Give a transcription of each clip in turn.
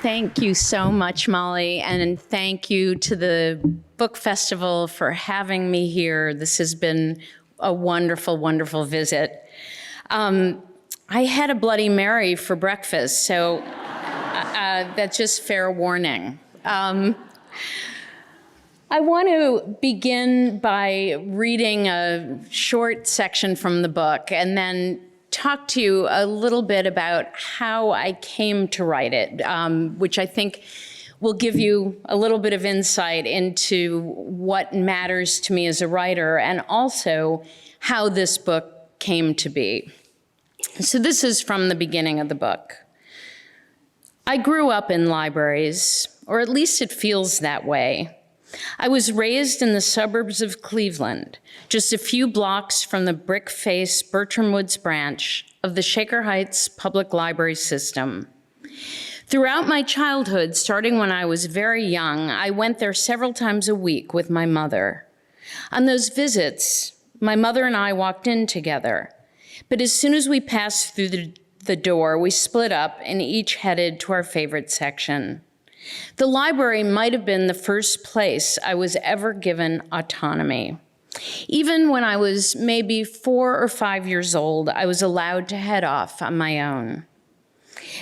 Thank you so much, Molly, and thank you to the Book Festival for having me here. This has been a wonderful, wonderful visit. I had a Bloody Mary for breakfast, so that's just fair warning. I want to begin by reading a short section from the book and then talk to you a little bit about how I came to write it, which I think will give you a little bit of insight into what matters to me as a writer and also how this book came to be. So this is from the beginning of the book. I grew up in libraries, or at least it feels that way. I was raised in the suburbs of Cleveland, just a few blocks from the brick-faced Bertram Woods branch of the Shaker Heights Public Library System. Throughout my childhood, starting when I was very young, I went there several times a week with my mother. On those visits, my mother and I walked in together, but as soon as we passed through the door, we split up and each headed to our favorite section. The library might have been the first place I was ever given autonomy. Even when I was maybe 4 or 5 years old, I was allowed to head off on my own.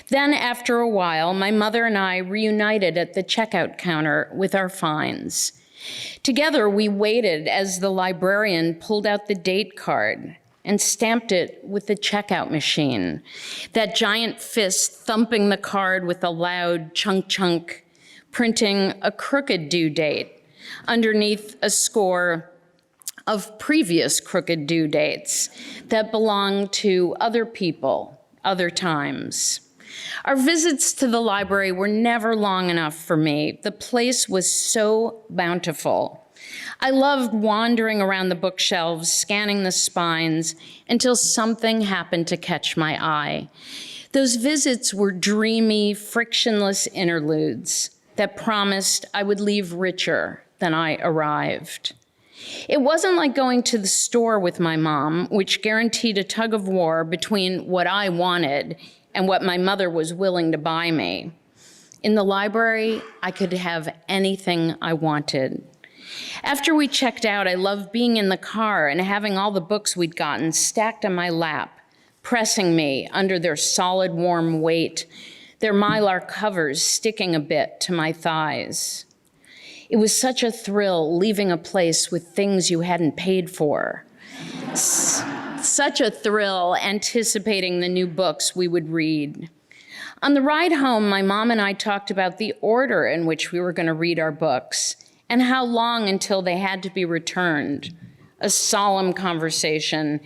Then, after a while, my mother and I reunited at the checkout counter with our finds. Together, we waited as the librarian pulled out the date card and stamped it with the checkout machine, that giant fist thumping the card with a loud chunk, printing a crooked due date underneath a score of previous crooked due dates that belonged to other people, other times. Our visits to the library were never long enough for me. The place was so bountiful. I loved wandering around the bookshelves, scanning the spines, until something happened to catch my eye. Those visits were dreamy, frictionless interludes that promised I would leave richer than I arrived. It wasn't like going to the store with my mom, which guaranteed a tug of war between what I wanted and what my mother was willing to buy me. In the library, I could have anything I wanted. After we checked out, I loved being in the car and having all the books we'd gotten stacked on my lap, pressing me under their solid, warm weight, their mylar covers sticking a bit to my thighs. It was such a thrill leaving a place with things you hadn't paid for. Such a thrill anticipating the new books we would read. On the ride home, my mom and I talked about the order in which we were going to read our books and how long until they had to be returned, a solemn conversation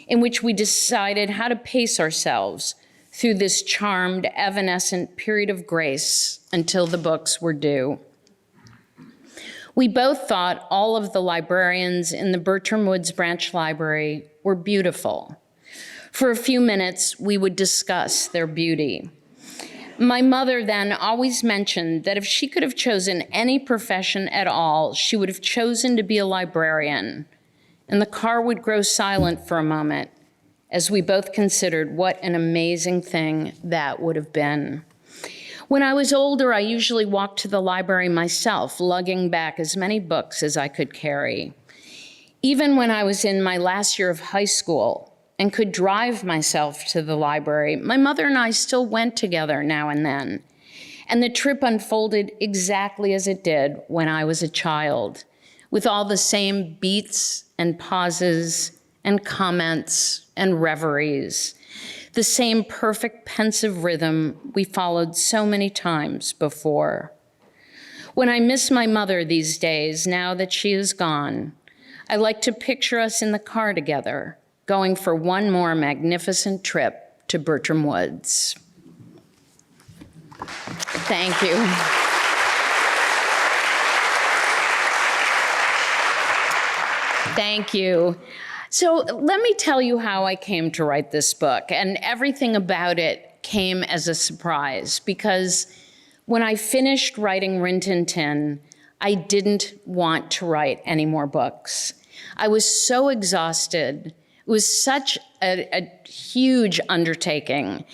in which we decided how to pace ourselves through this charmed, evanescent period of grace until the books were due. We both thought all of the librarians in the Bertram Woods Branch Library were beautiful. For a few minutes, we would discuss their beauty. My mother then always mentioned that if she could have chosen any profession at all, she would have chosen to be a librarian. And the car would grow silent for a moment as we both considered what an amazing thing that would have been. When I was older, I usually walked to the library myself, lugging back as many books as I could carry. Even when I was in my last year of high school and could drive myself to the library, my mother and I still went together now and then. And the trip unfolded exactly as it did when I was a child, with all the same beats and pauses and comments and reveries, the same perfect pensive rhythm we followed so many times before. When I miss my mother these days, now that she is gone, I like to picture us in the car together, going for one more magnificent trip to Bertram Woods. Thank you. Thank you. So let me tell you how I came to write this book, and everything about it came as a surprise, because when I finished writing Rin Tin Tin, I didn't want to write any more books. I was so exhausted. It was such a huge undertaking.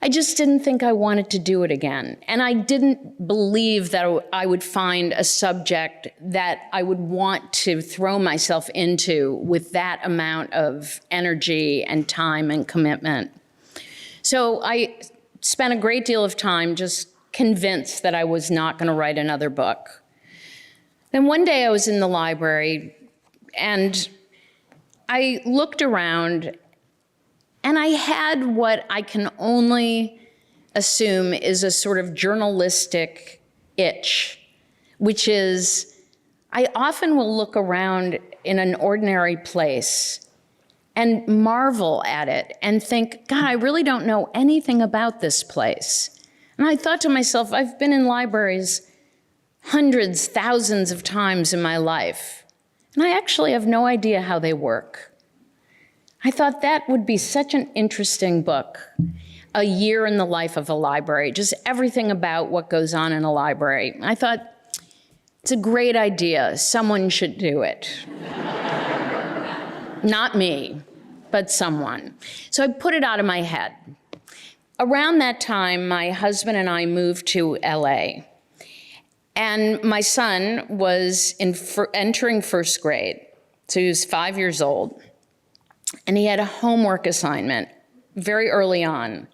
I just didn't think I wanted to do it again. And I didn't believe that I would find a subject that I would want to throw myself into with that amount of energy and time and commitment. So I spent a great deal of time just convinced that I was not going to write another book. Then one day I was in the library and I looked around and I had what I can only assume is a sort of journalistic itch, which is I often will look around in an ordinary place and marvel at it and think, God, I really don't know anything about this place. And I thought to myself, I've been in libraries hundreds, thousands of times in my life, and I actually have no idea how they work. I thought that would be such an interesting book, a year in the life of a library, just everything about what goes on in a library. I thought, it's a great idea. Someone should do it. Not me, but someone. So I put it out of my head. Around that time, my husband and I moved to LA. And my son was entering first grade. So he was 5 years old. And he had a homework assignment very early on.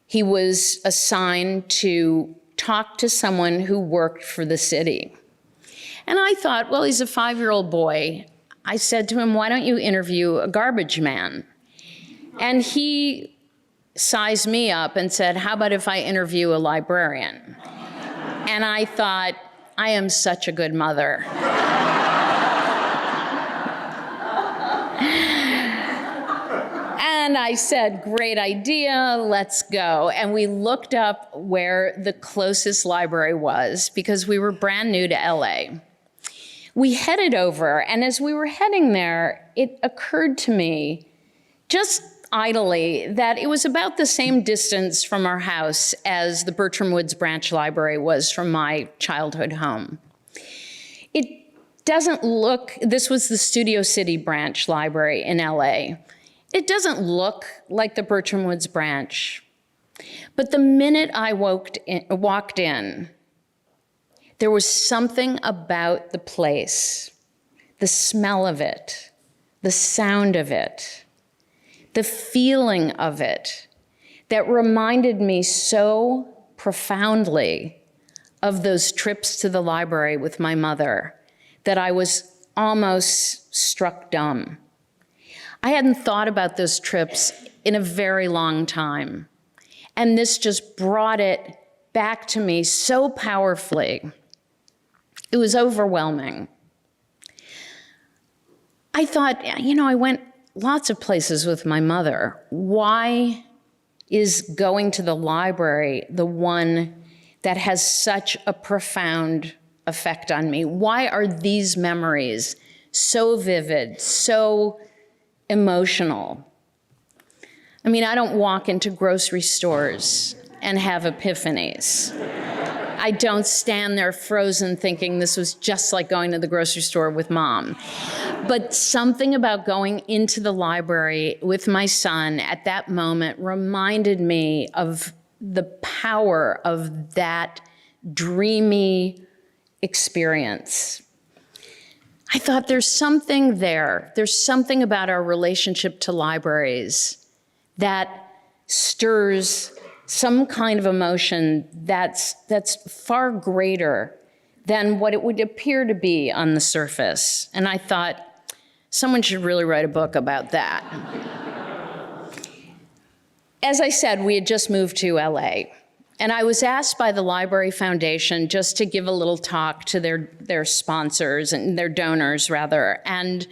He was assigned to talk to someone who worked for the city. And I thought, well, he's a 5-year-old boy. I said to him, why don't you interview a garbage man? And he sized me up and said, how about if I interview a librarian? And I thought, I am such a good mother. And I said, great idea, let's go. And we looked up where the closest library was because we were brand new to LA. We headed over, and as we were heading there, it occurred to me, just idly, that it was about the same distance from our house as the Bertram Woods Branch Library was from my childhood home. It doesn't look, this was the Studio City Branch Library in LA. It doesn't look like the Bertram Woods Branch. But the minute I walked in, there was something about the place, the smell of it, the sound of it, the feeling of it, that reminded me so profoundly of those trips to the library with my mother that I was almost struck dumb. I hadn't thought about those trips in a very long time. And this just brought it back to me so powerfully. It was overwhelming. I thought, I went lots of places with my mother. Why is going to the library the one that has such a profound effect on me? Why are these memories so vivid, so emotional? I mean, I don't walk into grocery stores and have epiphanies. I don't stand there frozen thinking this was just like going to the grocery store with Mom. But something about going into the library with my son at that moment reminded me of the power of that dreamy experience. I thought there's something there. There's something about our relationship to libraries that stirs some kind of emotion that's far greater than what it would appear to be on the surface. And I thought, someone should really write a book about that. As I said, we had just moved to LA. And I was asked by the Library Foundation just to give a little talk to their sponsors and their donors, rather, and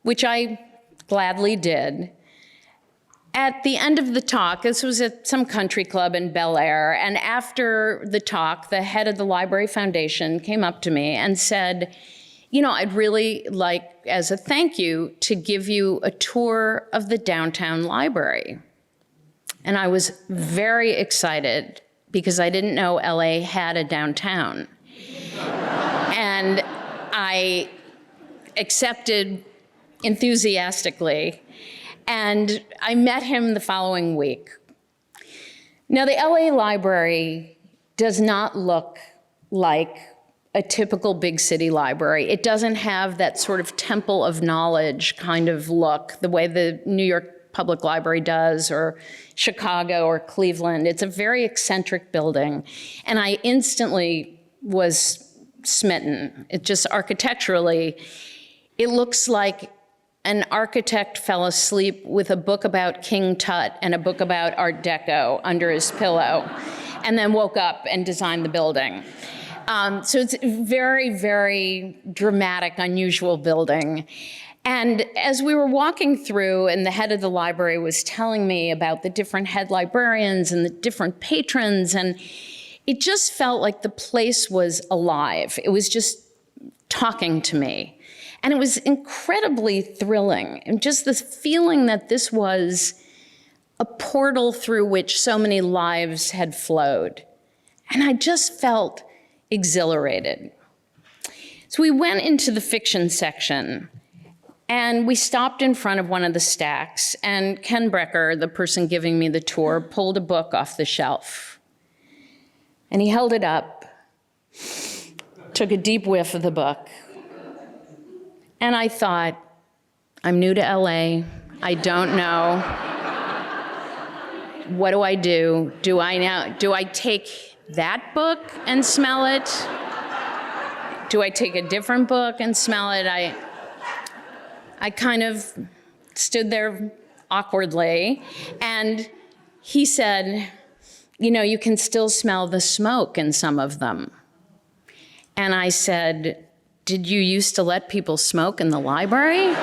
which I gladly did. At the end of the talk, this was at some country club in Bel Air, and after the talk, the head of the Library Foundation came up to me and said, I'd really like, as a thank you, to give you a tour of the downtown library. And I was very excited because I didn't know LA had a downtown. And I accepted enthusiastically, and I met him the following week. Now, the LA Library does not look like a typical big city library. It doesn't have that sort of temple of knowledge kind of look, the way the New York Public Library does, or Chicago or Cleveland. It's a very eccentric building. And I instantly was smitten. It just architecturally, it looks like an architect fell asleep with a book about King Tut and a book about Art Deco under his pillow, and then woke up and designed the building. So it's a very, very dramatic, unusual building. And as we were walking through, and the head of the library was telling me about the different head librarians and the different patrons, and it just felt like the place was alive. It was just talking to me. And it was incredibly thrilling. And just the feeling that this was a portal through which so many lives had flowed. And I just felt exhilarated. So we went into the fiction section, and we stopped in front of one of the stacks, and Ken Brecker, the person giving me the tour, pulled a book off the shelf. And he held it up, took a deep whiff of the book, and I thought, I'm new to LA, I don't know. What do I do? Do I take that book and smell it? Do I take a different book and smell it? I kind of stood there awkwardly, and he said, you know, you can still smell the smoke in some of them. And I said, did you used to let people smoke in the library?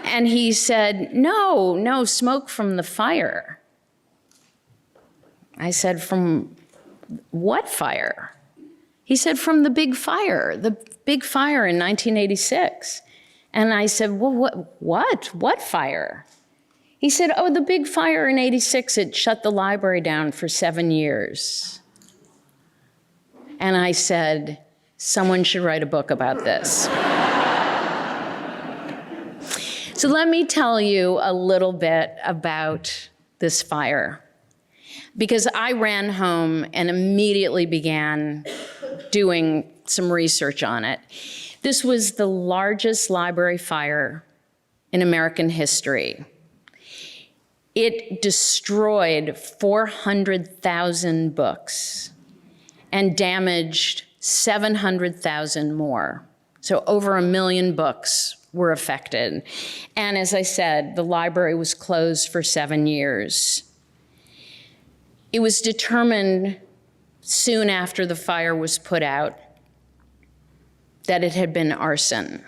And he said, no, smoke from the fire. I said, from what fire? He said, from the big fire in 1986. And I said, well, what fire? He said, oh, the big fire in 86, it shut the library down for 7 years. And I said, someone should write a book about this. So let me tell you a little bit about this fire, because I ran home and immediately began doing some research on it. This was the largest library fire in American history. It destroyed 400,000 books and damaged 700,000 more. So over 1 million books were affected. And as I said, the library was closed for 7 years. It was determined soon after the fire was put out that it had been arson.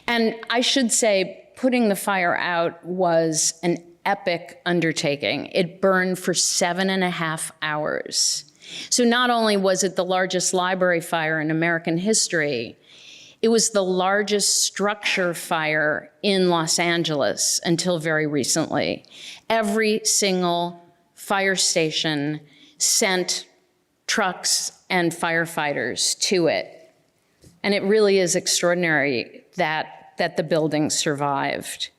And I should say, putting the fire out was an epic undertaking. It burned for 7.5 hours. So not only was it the largest library fire in American history, it was the largest structure fire in Los Angeles until very recently. Every single fire station sent trucks and firefighters to it. And it really is extraordinary that the building survived.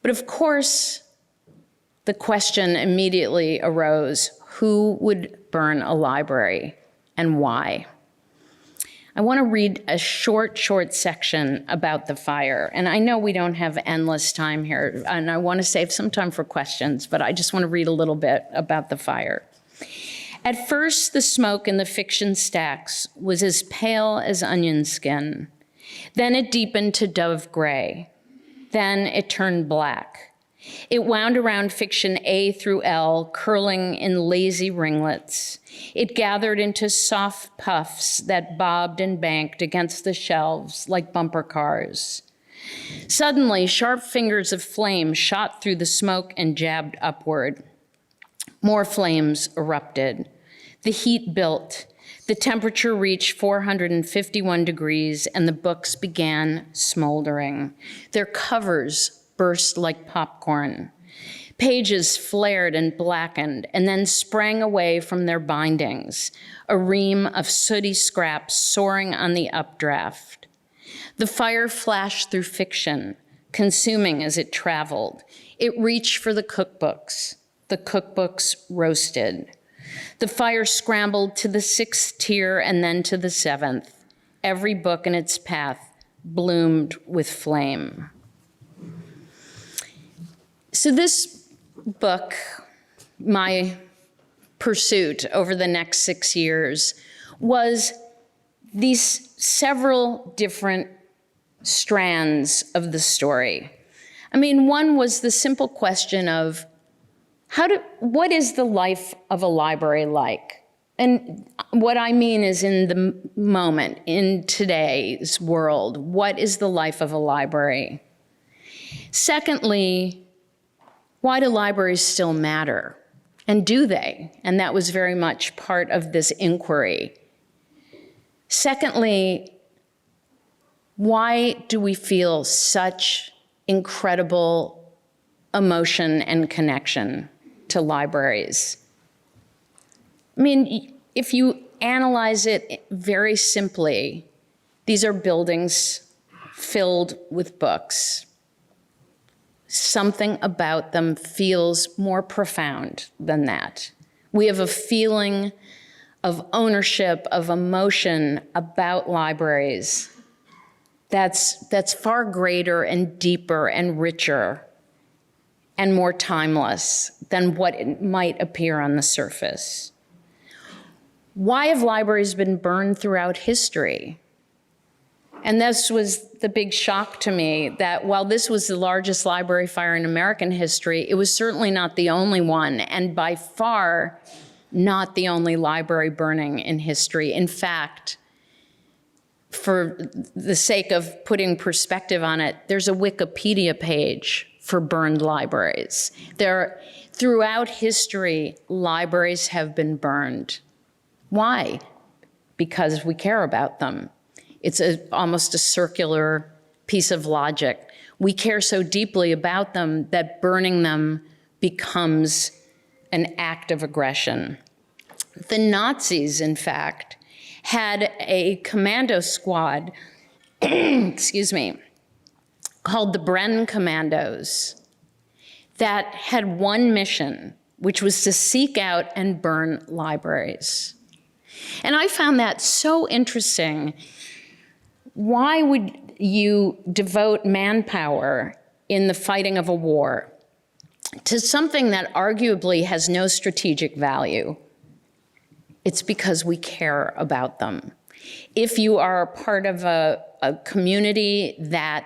But of course, the question immediately arose, who would burn a library and why? I want to read a short section about the fire. And I know we don't have endless time here, and I want to save some time for questions, but I just want to read a little bit about the fire. At first, the smoke in the fiction stacks was as pale as onion skin. Then it deepened to dove gray. Then it turned black. It wound around fiction A through L, curling in lazy ringlets. It gathered into soft puffs that bobbed and banked against the shelves like bumper cars. Suddenly, sharp fingers of flame shot through the smoke and jabbed upward. More flames erupted. The heat built. The temperature reached 451 degrees, and the books began smoldering. Their covers burst like popcorn. Pages flared and blackened and then sprang away from their bindings, a ream of sooty scraps soaring on the updraft. The fire flashed through fiction, consuming as it traveled. It reached for the cookbooks roasted. The fire scrambled to the 6th tier and then to the 7th. Every book in its path bloomed with flame. So this book, my pursuit over the next 6 years, was these several different strands of the story. I mean, one was the simple question of what is the life of a library like? And what I mean is in the moment, in today's world, what is the life of a library? Secondly, why do libraries still matter? And do they? And that was very much part of this inquiry. Secondly, why do we feel such incredible emotion and connection to libraries? I mean, if you analyze it very simply, these are buildings filled with books. Something about them feels more profound than that. We have a feeling of ownership, of emotion about libraries that's far greater and deeper and richer and more timeless than what it might appear on the surface. Why have libraries been burned throughout history? And this was the big shock to me, that while this was the largest library fire in American history, it was certainly not the only one, and by far not the only library burning in history. In fact, for the sake of putting perspective on it, there's a Wikipedia page for burned libraries. Throughout history, libraries have been burned. Why? Because we care about them. It's almost a circular piece of logic. We care so deeply about them that burning them becomes an act of aggression. The Nazis, in fact, had a commando squad, excuse me, called the Bren Commandos that had one mission, which was to seek out and burn libraries. And I found that so interesting. Why would you devote manpower in the fighting of a war to something that arguably has no strategic value? It's because we care about them. If you are a part of a community that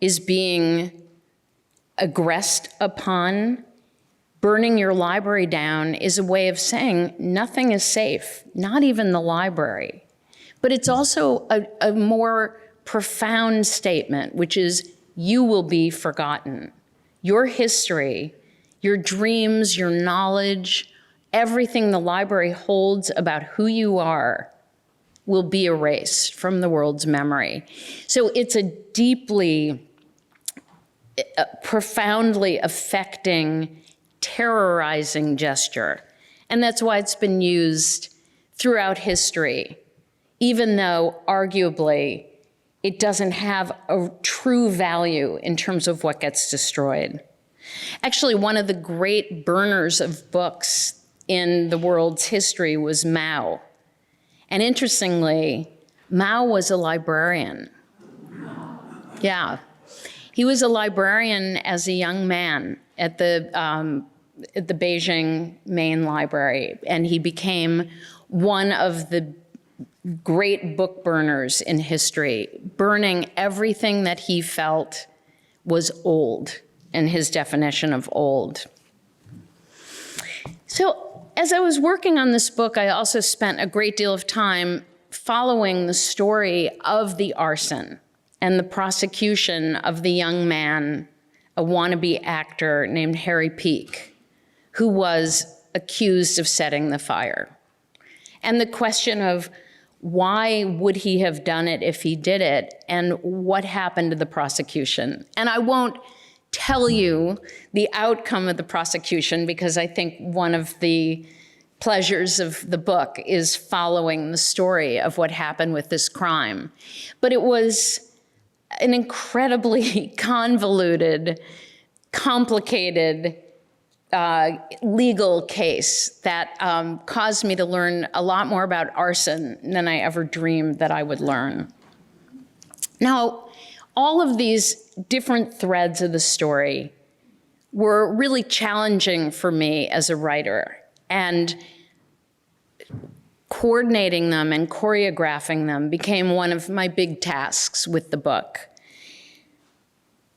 is being aggressed upon, burning your library down is a way of saying nothing is safe, not even the library. But it's also a more profound statement, which is you will be forgotten. Your history, your dreams, your knowledge, everything the library holds about who you are will be erased from the world's memory. So it's a deeply, profoundly affecting, terrorizing gesture. And that's why it's been used throughout history, even though arguably it doesn't have a true value in terms of what gets destroyed. Actually, one of the great burners of books in the world's history was Mao. And interestingly, Mao was a librarian. Yeah. He was a librarian as a young man at the Beijing Main Library, and he became one of the great book burners in history, burning everything that he felt was old, in his definition of old. So as I was working on this book, I also spent a great deal of time following the story of the arson and the prosecution of the young man, a wannabe actor named Harry Peake, who was accused of setting the fire. And the question of why would he have done it if he did it, and what happened to the prosecution. And I won't tell you the outcome of the prosecution, because I think one of the pleasures of the book is following the story of what happened with this crime. But it was an incredibly convoluted, complicated legal case that caused me to learn a lot more about arson than I ever dreamed that I would learn. Now, all of these different threads of the story were really challenging for me as a writer, and coordinating them and choreographing them became one of my big tasks with the book.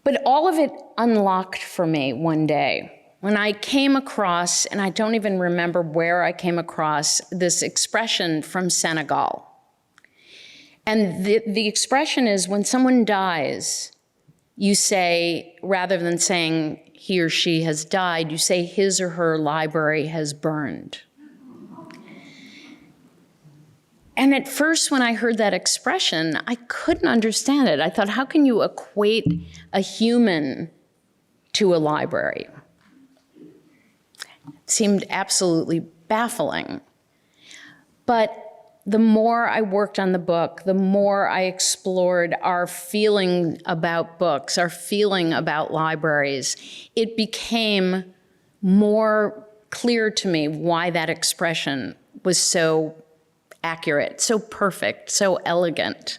But all of it unlocked for me one day when I came across, and I don't even remember where I came across, this expression from Senegal. And the expression is, when someone dies, you say, rather than saying he or she has died, you say his or her library has burned. And at first, when I heard that expression, I couldn't understand it. I thought, how can you equate a human to a library? It seemed absolutely baffling. But the more I worked on the book, the more I explored our feeling about books, our feeling about libraries, it became more clear to me why that expression was so accurate, so perfect, so elegant.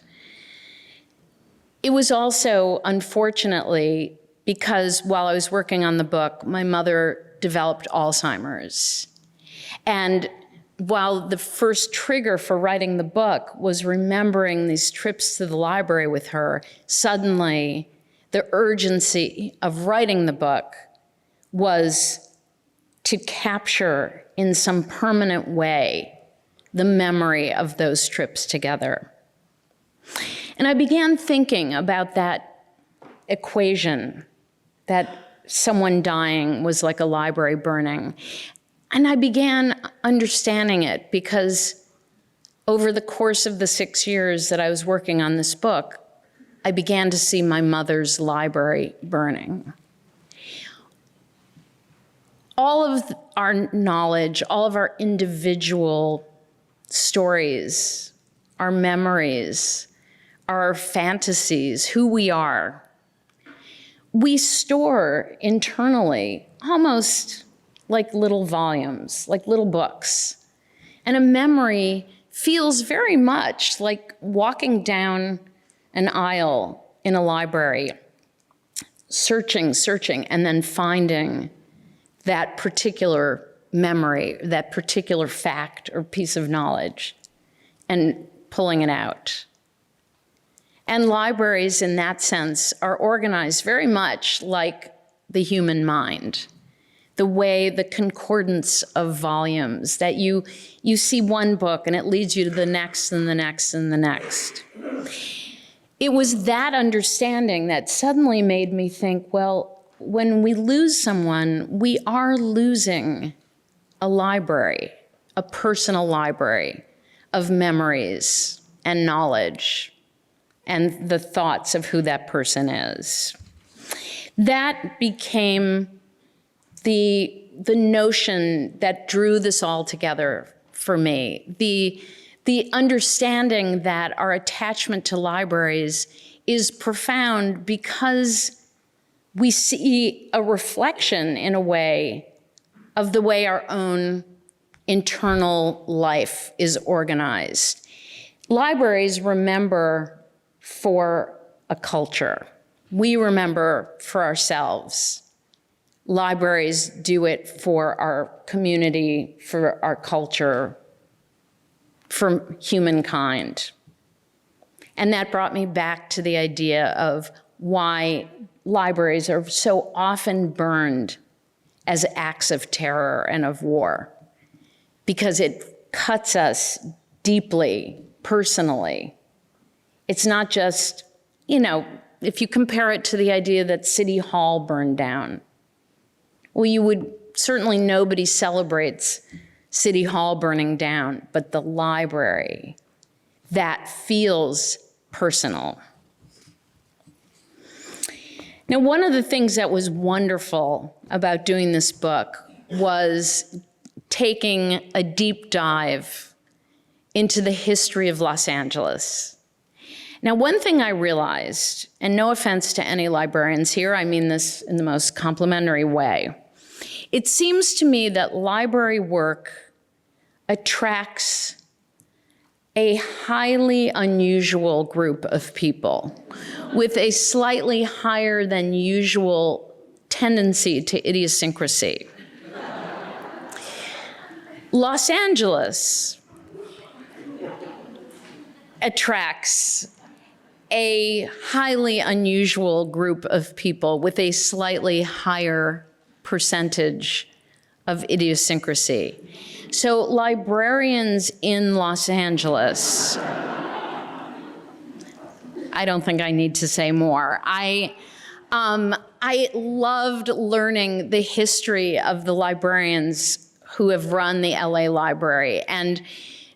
It was also, unfortunately, because while I was working on the book, my mother developed Alzheimer's. And while the first trigger for writing the book was remembering these trips to the library with her, suddenly the urgency of writing the book was to capture in some permanent way the memory of those trips together. And I began thinking about that equation, that someone dying was like a library burning. And I began understanding it because over the course of the 6 years that I was working on this book, I began to see my mother's library burning. All of our knowledge, all of our individual stories, our memories, our fantasies, who we are, we store internally almost like little volumes, like little books. And a memory feels very much like walking down an aisle in a library, searching, and then finding that particular memory, that particular fact or piece of knowledge, and pulling it out. And libraries, in that sense, are organized very much like the human mind. The way, the concordance of volumes, that you see one book and it leads you to the next and the next and the next. It was that understanding that suddenly made me think, well, when we lose someone, we are losing a library, a personal library of memories and knowledge and the thoughts of who that person is. That became the notion that drew this all together for me. The understanding that our attachment to libraries is profound because we see a reflection, in a way, of the way our own internal life is organized. Libraries remember for a culture. We remember for ourselves. Libraries do it for our community, for our culture, for humankind. And that brought me back to the idea of why libraries are so often burned as acts of terror and of war, because it cuts us deeply, personally. It's not just, if you compare it to the idea that City Hall burned down, well, certainly nobody celebrates City Hall burning down, but the library, that feels personal. Now, one of the things that was wonderful about doing this book was taking a deep dive into the history of Los Angeles Now, one thing I realized, and no offense to any librarians here, I mean this in the most complimentary way, it seems to me that library work attracts a highly unusual group of people with a slightly higher than usual tendency to idiosyncrasy. Los Angeles attracts a highly unusual group of people with a slightly higher percentage of idiosyncrasy. So librarians in Los Angeles, I don't think I need to say more. I loved learning the history of the librarians who have run the LA Library, and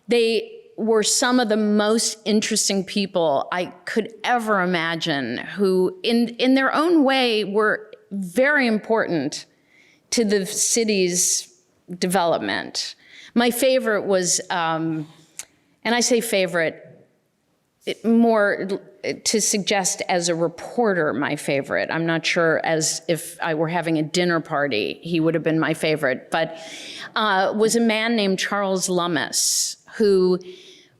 they were some of the most interesting people I could ever imagine, who in their own way were very important to the city's development. My favorite was, and I say favorite more to suggest as a reporter, my favorite. I'm not sure as if I were having a dinner party, he would have been my favorite, but was a man named Charles Lummis, who,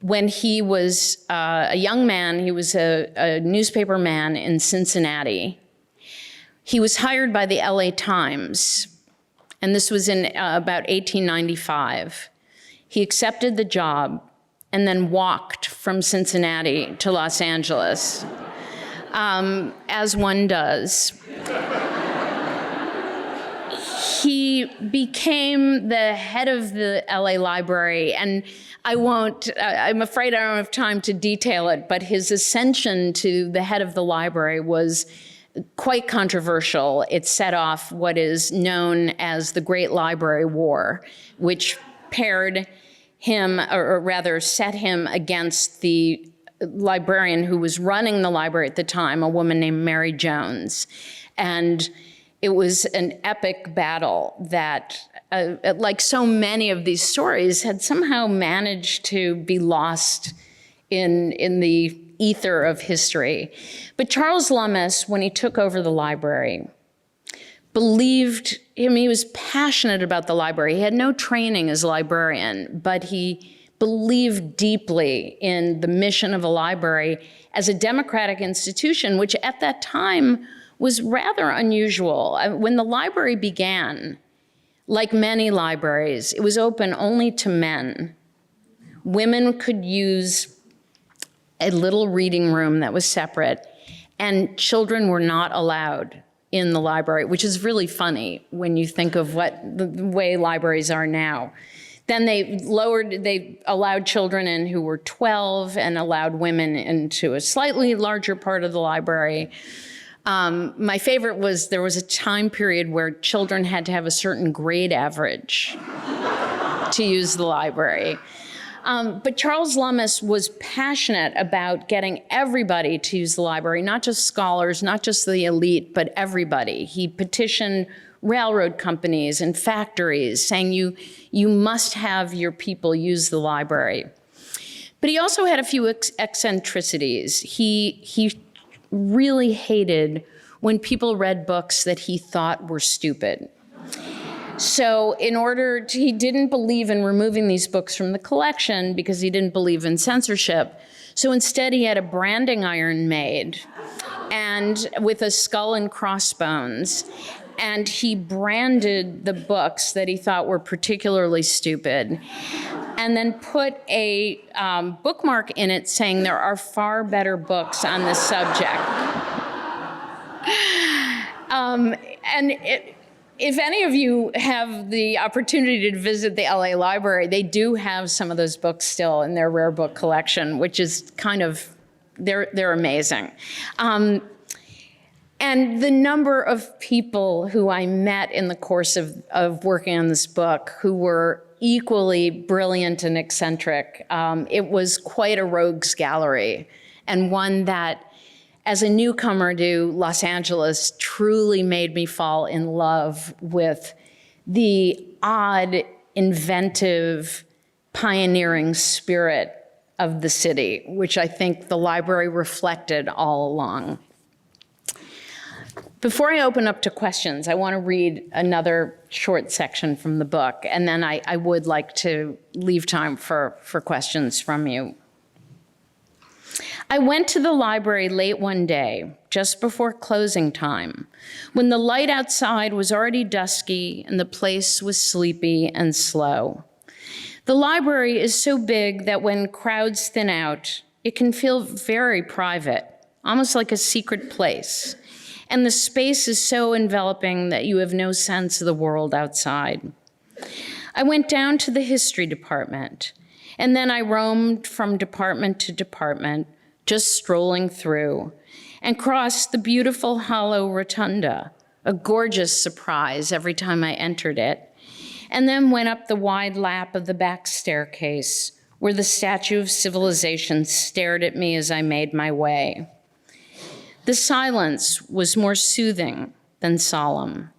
when he was a young man, he was a newspaper man in Cincinnati. He was hired by the LA Times, and this was in about 1895. He accepted the job and then walked from Cincinnati to Los Angeles, as one does. He became the head of the LA Library, and I'm afraid I don't have time to detail it, but his ascension to the head of the library was quite controversial. It set off what is known as the Great Library War, which paired him, or rather set him against the librarian who was running the library at the time, a woman named Mary Jones. And it was an epic battle that, like so many of these stories, had somehow managed to be lost in the ether of history. But Charles Lummis, when he took over the library, believed, he was passionate about the library. He had no training as a librarian, but he believed deeply in the mission of a library as a democratic institution, which at that time was rather unusual. When the library began, like many libraries, it was open only to men. Women could use a little reading room that was separate, and children were not allowed in the library, which is really funny when you think of what the way libraries are now. Then they allowed children in who were 12 and allowed women into a slightly larger part of the library. My favorite was there was a time period where children had to have a certain grade average to use the library. But Charles Lummis was passionate about getting everybody to use the library, not just scholars, not just the elite, but everybody. He petitioned railroad companies and factories saying you must have your people use the library. But he also had a few eccentricities. He really hated when people read books that he thought were stupid. So he didn't believe in removing these books from the collection because he didn't believe in censorship. So instead he had a branding iron made and with a skull and crossbones. And he branded the books that he thought were particularly stupid and then put a bookmark in it saying there are far better books on this subject. If any of you have the opportunity to visit the LA Library, they do have some of those books still in their rare book collection, which is kind of, they're amazing. And the number of people who I met in the course of working on this book who were equally brilliant and eccentric, it was quite a rogues gallery, and one that, as a newcomer to Los Angeles, truly made me fall in love with the odd, inventive, pioneering spirit of the city, which I think the library reflected all along. Before I open up to questions, I want to read another short section from the book, and then I would like to leave time for questions from you. I went to the library late one day, just before closing time, when the light outside was already dusky and the place was sleepy and slow. The library is so big that when crowds thin out, it can feel very private, almost like a secret place. And the space is so enveloping that you have no sense of the world outside. I went down to the history department, and then I roamed from department to department, just strolling through, and crossed the beautiful hollow rotunda, a gorgeous surprise every time I entered it, and then went up the wide lap of the back staircase, where the Statue of Civilization stared at me as I made my way. The silence was more soothing than solemn.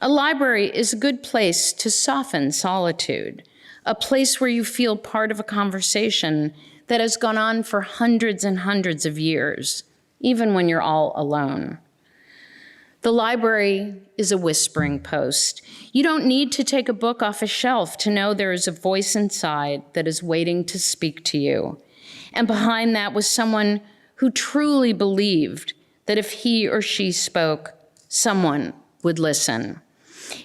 A library is a good place to soften solitude, a place where you feel part of a conversation that has gone on for hundreds and hundreds of years, even when you're all alone. The library is a whispering post. You don't need to take a book off a shelf to know there is a voice inside that is waiting to speak to you. And behind that was someone who truly believed that if he or she spoke, someone would listen.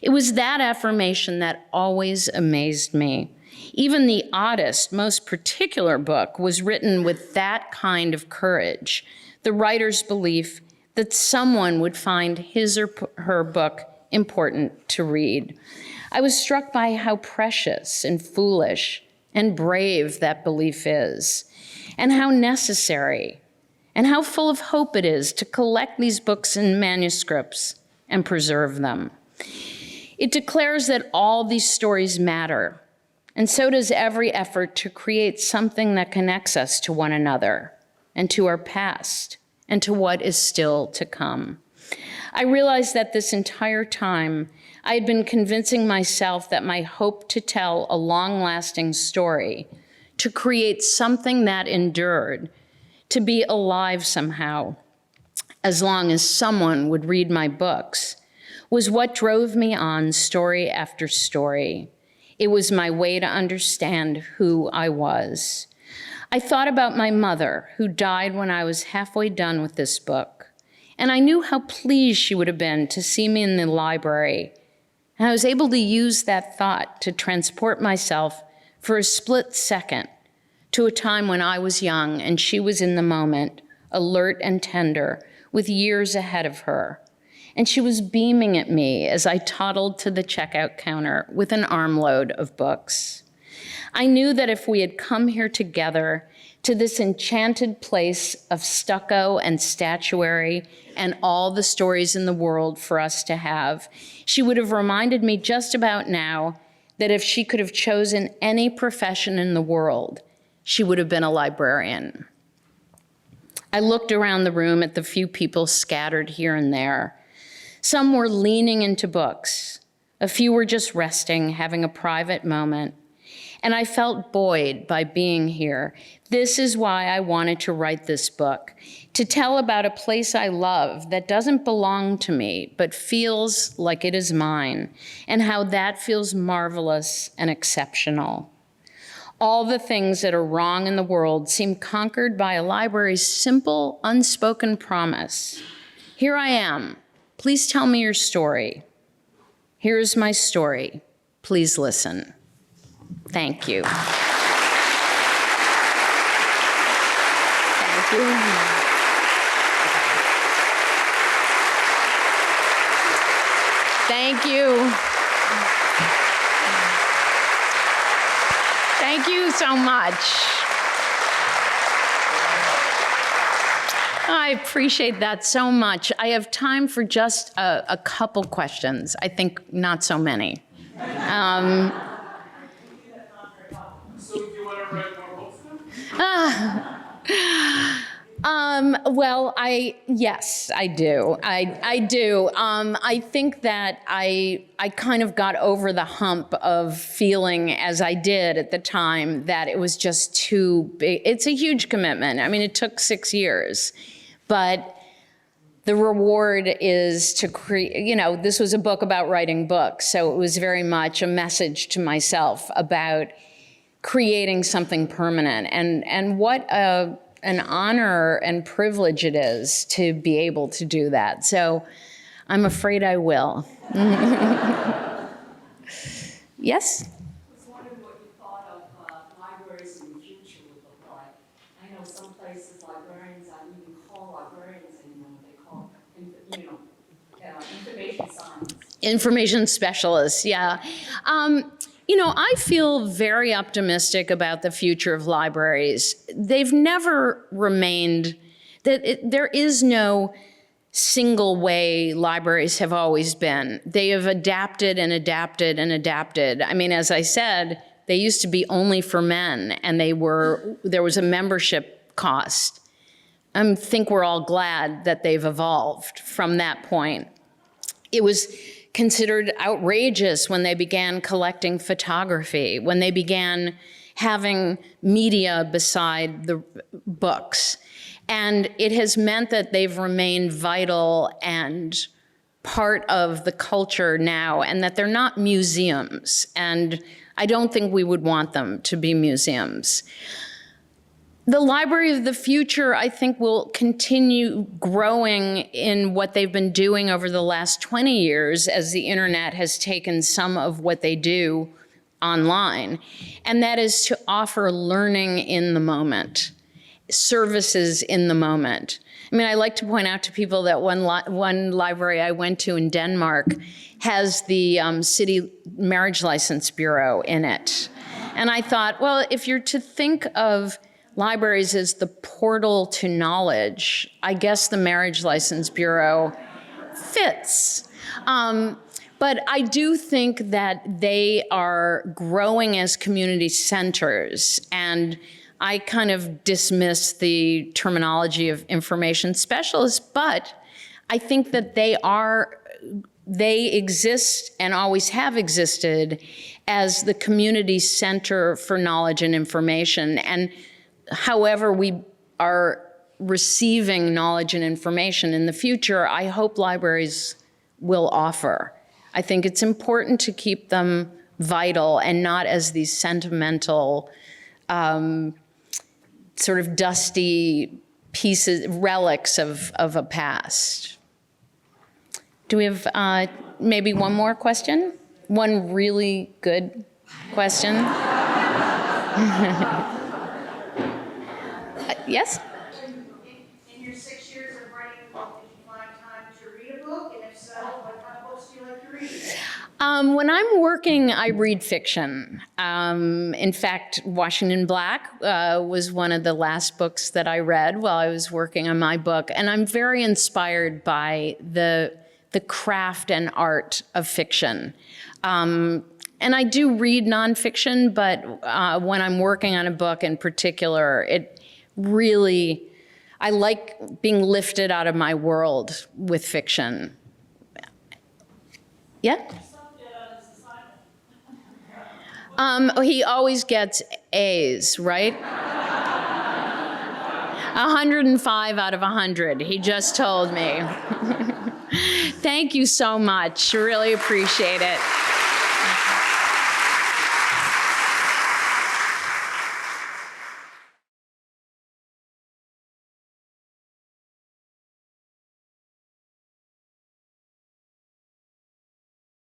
It was that affirmation that always amazed me. Even the oddest, most particular book was written with that kind of courage, the writer's belief that someone would find his or her book important to read. I was struck by how precious and foolish and brave that belief is, and how necessary and how full of hope it is to collect these books and manuscripts and preserve them. It declares that all these stories matter, and so does every effort to create something that connects us to one another and to our past and to what is still to come. I realized that this entire time, I had been convincing myself that my hope to tell a long-lasting story, to create something that endured, to be alive somehow, as long as someone would read my books, was what drove me on story after story. It was my way to understand who I was. I thought about my mother, who died when I was halfway done with this book, and I knew how pleased she would have been to see me in the library. And I was able to use that thought to transport myself for a split second to a time when I was young and she was in the moment, alert and tender, with years ahead of her. And she was beaming at me as I toddled to the checkout counter with an armload of books. I knew that if we had come here together to this enchanted place of stucco and statuary and all the stories in the world for us to have, she would have reminded me just about now that if she could have chosen any profession in the world, she would have been a librarian. I looked around the room at the few people scattered here and there. Some were leaning into books. A few were just resting, having a private moment. And I felt buoyed by being here. This is why I wanted to write this book, to tell about a place I love that doesn't belong to me, but feels like it is mine, and how that feels marvelous and exceptional. All the things that are wrong in the world seem conquered by a library's simple, unspoken promise. Here I am. Please tell me your story. Here is my story. Please listen. Thank you. Thank you. Thank you. Thank you so much. I appreciate that so much. I have time for just a couple questions. I think not so many. So do you want to write more books then? Well, yes, I do. I do. I think that I kind of got over the hump of feeling as I did at the time that it was just too big. It's a huge commitment. I mean, it took 6 years, but the reward is to create, this was a book about writing books. So it was very much a message to myself about creating something permanent, and what an honor and privilege it is to be able to do that. So I'm afraid I will. Yes? I was wondering what you thought of libraries in the future would look like. I know some places librarians aren't even called librarians anymore. They call, information science. Information specialists, yeah. I feel very optimistic about the future of libraries. They've never remained, there is no single way libraries have always been. They have adapted and adapted and adapted. I mean, as I said, they used to be only for men, and there was a membership cost. I think we're all glad that they've evolved from that point. It was considered outrageous when they began collecting photography, when they began having media beside the books. And it has meant that they've remained vital and part of the culture now, and that they're not museums. And I don't think we would want them to be museums. The Library of the Future, I think, will continue growing in what they've been doing over the last 20 years as the internet has taken some of what they do online. And that is to offer learning in the moment, services in the moment. I mean, I like to point out to people that one library I went to in Denmark has the city marriage license bureau in it. And I thought, well, if you're to think of libraries as the portal to knowledge, I guess the Marriage License Bureau fits. But I do think that they are growing as community centers, and I kind of dismiss the terminology of information specialists, but I think that they exist and always have existed as the community center for knowledge and information. And however we are receiving knowledge and information in the future, I hope libraries will offer. I think it's important to keep them vital and not as these sentimental, sort of dusty pieces, relics of a past. Do we have maybe one more question? One really good question? Yes? In your 6 years of writing a book, did you find time to read a book? And if so, what kind of books do you like to read? When I'm working, I read fiction. In fact, Washington Black was one of the last books that I read while I was working on my book. And I'm very inspired by the craft and art of fiction. And I do read nonfiction, but when I'm working on a book in particular, I like being lifted out of my world with fiction. Yeah? He always gets A's, right? 105 out of 100, he just told me. Thank you so much. Really appreciate it.